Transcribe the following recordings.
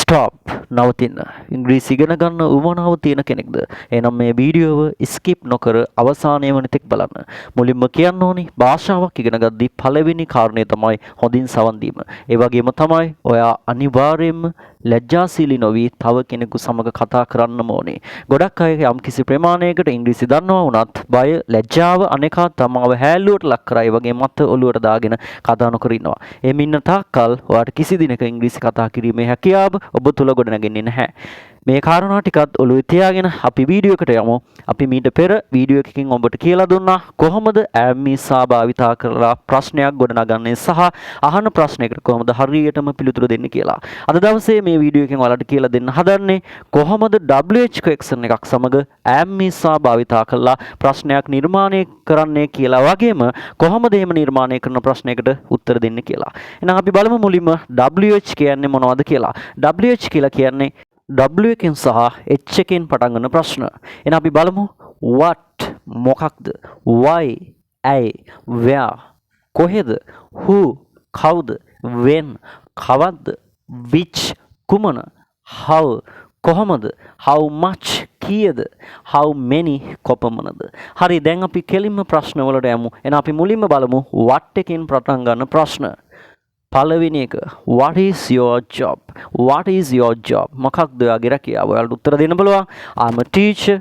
stop නවතින්න. ඉංග්‍රීසි ඉගෙන ගන්න උවමනාව තියෙන කෙනෙක්ද? එහෙනම් මේ වීඩියෝව skip නොකර අවසානය වෙනතෙක් බලන්න. මුලින්ම කියන්න ඕනි භාෂාවක් ඉගෙන ගද්දී පළවෙනි කාරණය තමයි හොඳින් සවන් දීම. ඒ වගේම තමයි ඔයා අනිවාර්යයෙන්ම ලැජ්ජාශීලී නොවි තව කෙනෙකු සමග කතා කරන්නම ඕනේ. ගොඩක් අය යම්කිසි ප්‍රමාණයකට ඉංග්‍රීසි දන්නවා වුණත් බය, ලැජ්ජාව අනේකා තමාව හැල්ලුවට ලක් කරයි වගේ මත ඔලුවට දාගෙන කතා නොකර ඉන්නවා. එහෙම ඉන්න තාක්කල් ඔයාට කිසි දිනක ඉංග්‍රීසි කතා කිරීමේ හැකියාව ඔබ තුල ගොඩනගෙන්නේ නැහැ. මේ කාරණා ටිකත් ඔළුවේ තියාගෙන අපි වීඩියෝ එකට යමු. අපි මීට පෙර වීඩියෝ එකකින් ඔබට කියලා දුන්නා කොහොමද ඇම්මීසා භාවිතා කරලා ප්‍රශ්නයක් ගොඩනගන්නේ සහ අහන ප්‍රශ්නයකට කොහොමද හරියටම පිළිතුරු දෙන්නේ කියලා. අද දවසේ මේ වීඩියෝ එකෙන් ඔයාලට කියලා දෙන්න හදන්නේ කොහොමද WH ක්වෙක්ෂන් එකක් සමග ඇම්මීසා භාවිතා කරලා ප්‍රශ්නයක් නිර්මාණය කරන්නේ කියලා වගේම කොහොමද එහෙම නිර්මාණය කරන ප්‍රශ්නයකට උත්තර දෙන්නේ කියලා. එහෙනම් අපි බලමු මුලින්ම WH කියන්නේ මොනවද කියලා. WH කියලා කියන්නේ W එකෙන් සහ H එකෙන් පටන් ගන්න ප්‍රශ්න. එහෙනම් අපි බලමු what මොකක්ද? why ඇයි? where කොහෙද? who කවුද? when කවද්ද? which කුමන? how කොහොමද? how much කීයද? how many කොපමණද? හරි දැන් අපි කෙලින්ම ප්‍රශ්න වලට යමු. එහෙනම් අපි මුලින්ම බලමු what එකෙන් පටන් ගන්න ප්‍රශ්න. පළවෙනි එක what is your job? what is your job? මොකක්ද ඔයාගේ රැකියාව? ඔයාලට උත්තර දෙන්න බලවා. I'm a teacher,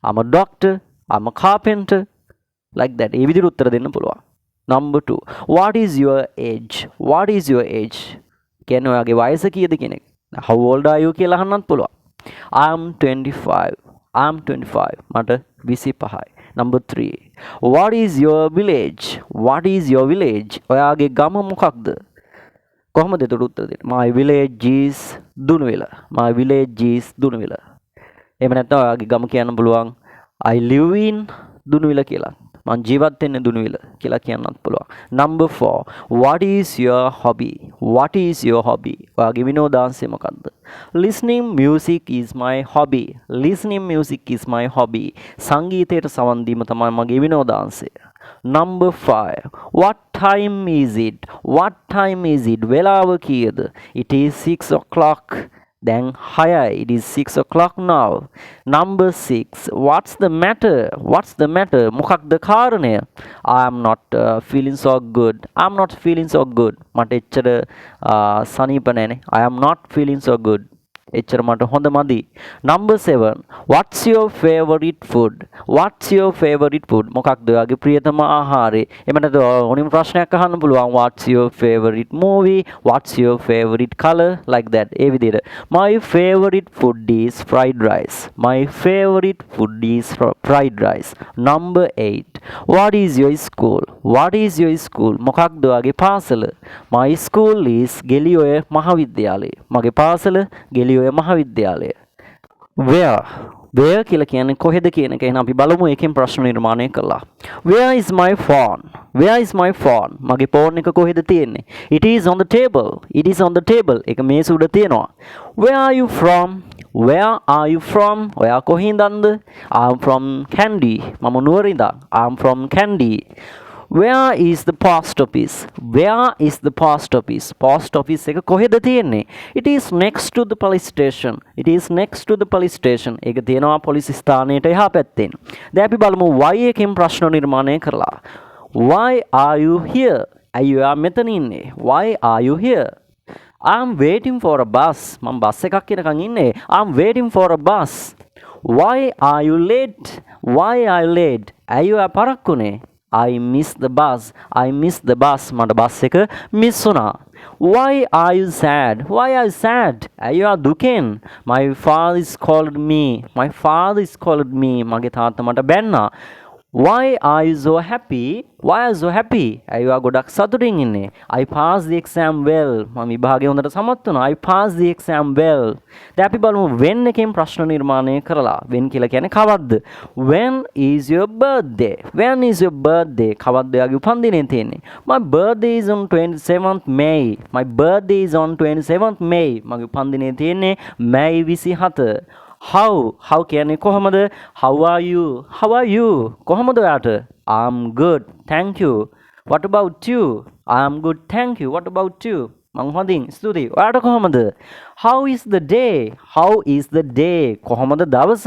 I'm a doctor, I'm a carpenter, like that. ඒ විදිහට උත්තර දෙන්න පුළුවන්. number 2 what is your age? what is your age? කියන්නේ ඔයාගේ වයස කීයද කියන එක. how old are you කියලා අහන්නත් පුළුවන්. I'm 25, I'm 25, මට 25යි. number 3 what is your village? what is your village? ඔයාගේ ගම මොකක්ද? කොහොමද ඒකට උත්තර දෙන්නේ? my village is දුනුවිල. my village is දුනුවිල. එහෙම නැත්නම් ඔයාගේ ගම කියන්න පුළුවන් I live in දුනුවිල කියලා. මං ජීවත් වෙන්නේ දුනුවිල කියලා කියන්නත් පුළුවන්. number 4 what is your hobby? what is your hobby? ඔයාගේ විනෝදාංශය මොකක්ද? listening music is my hobby. listening music is my hobby. සංගීතයට සවන් දීම තමයි මගේ විනෝදාංශය. number 5 what time is it? what time is it? වෙලාව කීයද? it is 6 o'clock. දැන් 6යි. it is 6 o'clock now. number 6 what's the matter? what's the matter? මොකක්ද කාරණය? I am not feeling so good. I'm not feeling so good. මට එච්චර සනීප නැනේ. I am not feeling so good. එච්චර මට හොඳ මදි. number 7 what's your favorite food? what's your favorite food? මොකක්ද ඔයාගේ ප්‍රියතම ආහාරය? එහෙම නැත්නම් ඕනිම ප්‍රශ්නයක් අහන්න පුළුවන්. what's your favorite movie? what's your favorite color? like that. ඒ විදිහට my favorite food is fried rice. my favorite food is fried rice. number 8 what is your school? what is your school? මොකක්ද ඔයාගේ පාසල? my school is ගෙලිඔය මහාවිද්‍යාලය. මගේ පාසල ගෙලිඔය මහාවිද්‍යාලය. where කියලා කියන්නේ කොහෙද කියන එක. එහෙනම් අපි බලමු එකෙන් ප්‍රශ්න නිර්මාණය කළා. where is my phone? where is my phone? මගේ ෆෝන් එක කොහෙද තියෙන්නේ? it is on the table. it is on the table. ඒක මේස උඩ තියෙනවා. where are you from? where are you from? ඔයා කොහින්දන්ද? I'm from Kandy. මම නුවරින්දා. I'm from Kandy. where is the post office? where is the post office? post office එක කොහෙද තියෙන්නේ? it is next to the police station. it is next to the police station. ඒක තියෙනවා police ස්ථානයට එහා පැත්තෙන්. දැන් අපි බලමු why එකෙන් ප්‍රශ්න නිර්මාණය කරලා. why are you here? ඇයි ඔයා මෙතන ඉන්නේ? why are you here? I'm waiting for a bus. මම බස් එකක් යනකන් ඉන්නේ. I'm waiting for a bus. why are you late? why are you late? ඇයි ඔයා පරක්කුනේ? I missed the bus. I missed the bus. මට bus එක miss වුණා. Why are you sad? Why are you sad? ඇයි ඔයා දුකෙන්? My father scolded me. My father scolded me. මගේ තාත්තා මට බැන්නා. Why are you so happy? Why are you so happy? ඇයි ඔයා ගොඩක් සතුටින් ඉන්නේ? I passed the exam well. මම විභාගය හොඳට සමත් වුණා. I passed the exam well. දැන් අපි බලමු when එකෙන් ප්‍රශ්න නිර්මාණය කරලා. when කියලා කියන්නේ කවද්ද? When is your birthday? When is your birthday? කවද්ද ඔයාගේ උපන්දිනය තියෙන්නේ? My birthday is on 27th May. My birthday is on 27th May. මගේ උපන්දිනය තියෙන්නේ May 27. how කියන්නේ කොහමද? how are you? how are you? කොහමද ඔයාට? I'm good, thank you. what about you? I'm good, thank you. what about you? මං හොඳින් ස්තුතියි. ඔයාට කොහමද? How is the day? How is the day? කොහමද දවස?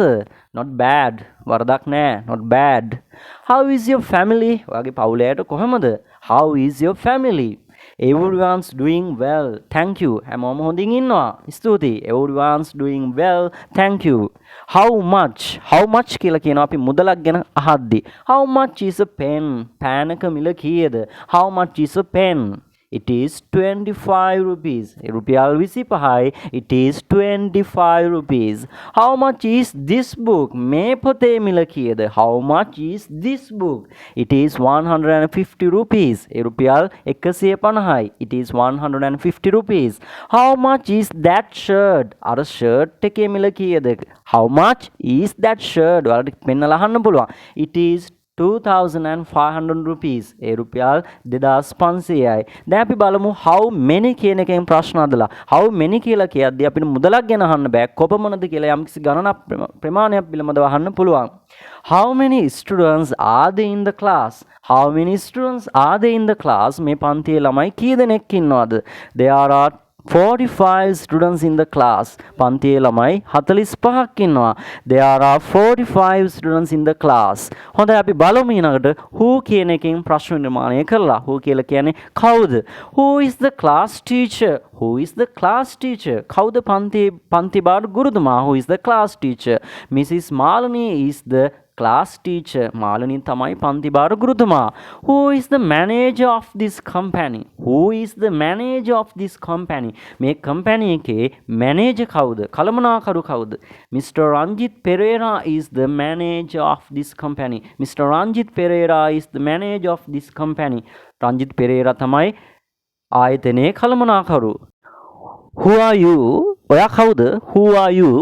Not bad. වරදක් නෑ. Not bad. How is your family? ඔයාගේ පවුලේ අයට කොහමද? How is your family? Everyone's doing well. Thank you. හැමෝම හොඳින් ඉන්නවා. ස්තුතියි. Everyone's doing well. Thank you. How much? How much කියලා කියනවා අපි මුදලක් ගැන අහද්දි. How much is a pen? පෑනක මිල කීයද? How much is a pen? It is 25 rupees. රුපියල් 25යි. It is 25 rupees. How much is this book? මේ පොතේ මිල කීයද? How much is this book? It is 150 rupees. රුපියල් 150යි. It is 150 rupees. How much is that shirt? අර shirt එකේ මිල කීයද? How much is that shirt? ඔයාලට පෙන්නලා අහන්න පුළුවන්. It is 2500 rupees. ඒ රුපියල් 2500යි. දැන් අපි බලමු how many කියන එකෙන් ප්‍රශ්න අදලා. how many කියලා කියද්දී අපිට මුදලක් ගැන අහන්න බෑ. කොපමණද කියලා යම්කිසි ගණනක් ප්‍රමාණයක් පිළිබඳව අහන්න පුළුවන්. How many students are there in the class? How many students are there in the class? මේ පන්තියේ ළමයි කී දෙනෙක් ඉන්නවද? There are 45 students in the class. පන්තියේ ළමයි 45ක් ඉන්නවා. There are 45 students in the class. හොඳයි අපි බලමු ඊළඟට who කියන එකෙන් ප්‍රශ්න නිර්මාණය කරලා. who කියලා කියන්නේ කවුද? Who is the class teacher? Who is the class teacher? කවුද පන්ති බාර ගුරුතුමා? Who is the class teacher? Mrs. Malini is the class teacher. Malani තමයි පන්ති බාර ගුරුතුමා. Who is the manager of this company? Who is the manager of this company? මේ company එකේ manager කවුද? කළමනාකරු කවුද? Mr. Ranjit Pereira is the manager of this company. Mr. Ranjit Pereira is the manager of this company. Ranjith Perera තමයි ආයතනයේ කළමනාකරු. Who are you? ඔයා කවුද? Who are you?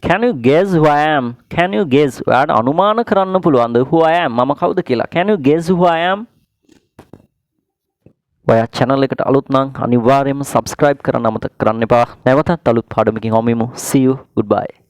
Can you guess who I am? Can you guess? ඔයාට අනුමාන කරන්න පුළුවන්ද who I am? මම කවුද කියලා? Can you guess who I am? ඔයා channel එකට අලුත් නම් අනිවාර්යයෙන්ම subscribe කරන්න අමතක කරන්න එපා. නැවතත් අලුත් පාඩමකින් හමුවෙමු. See you. Goodbye.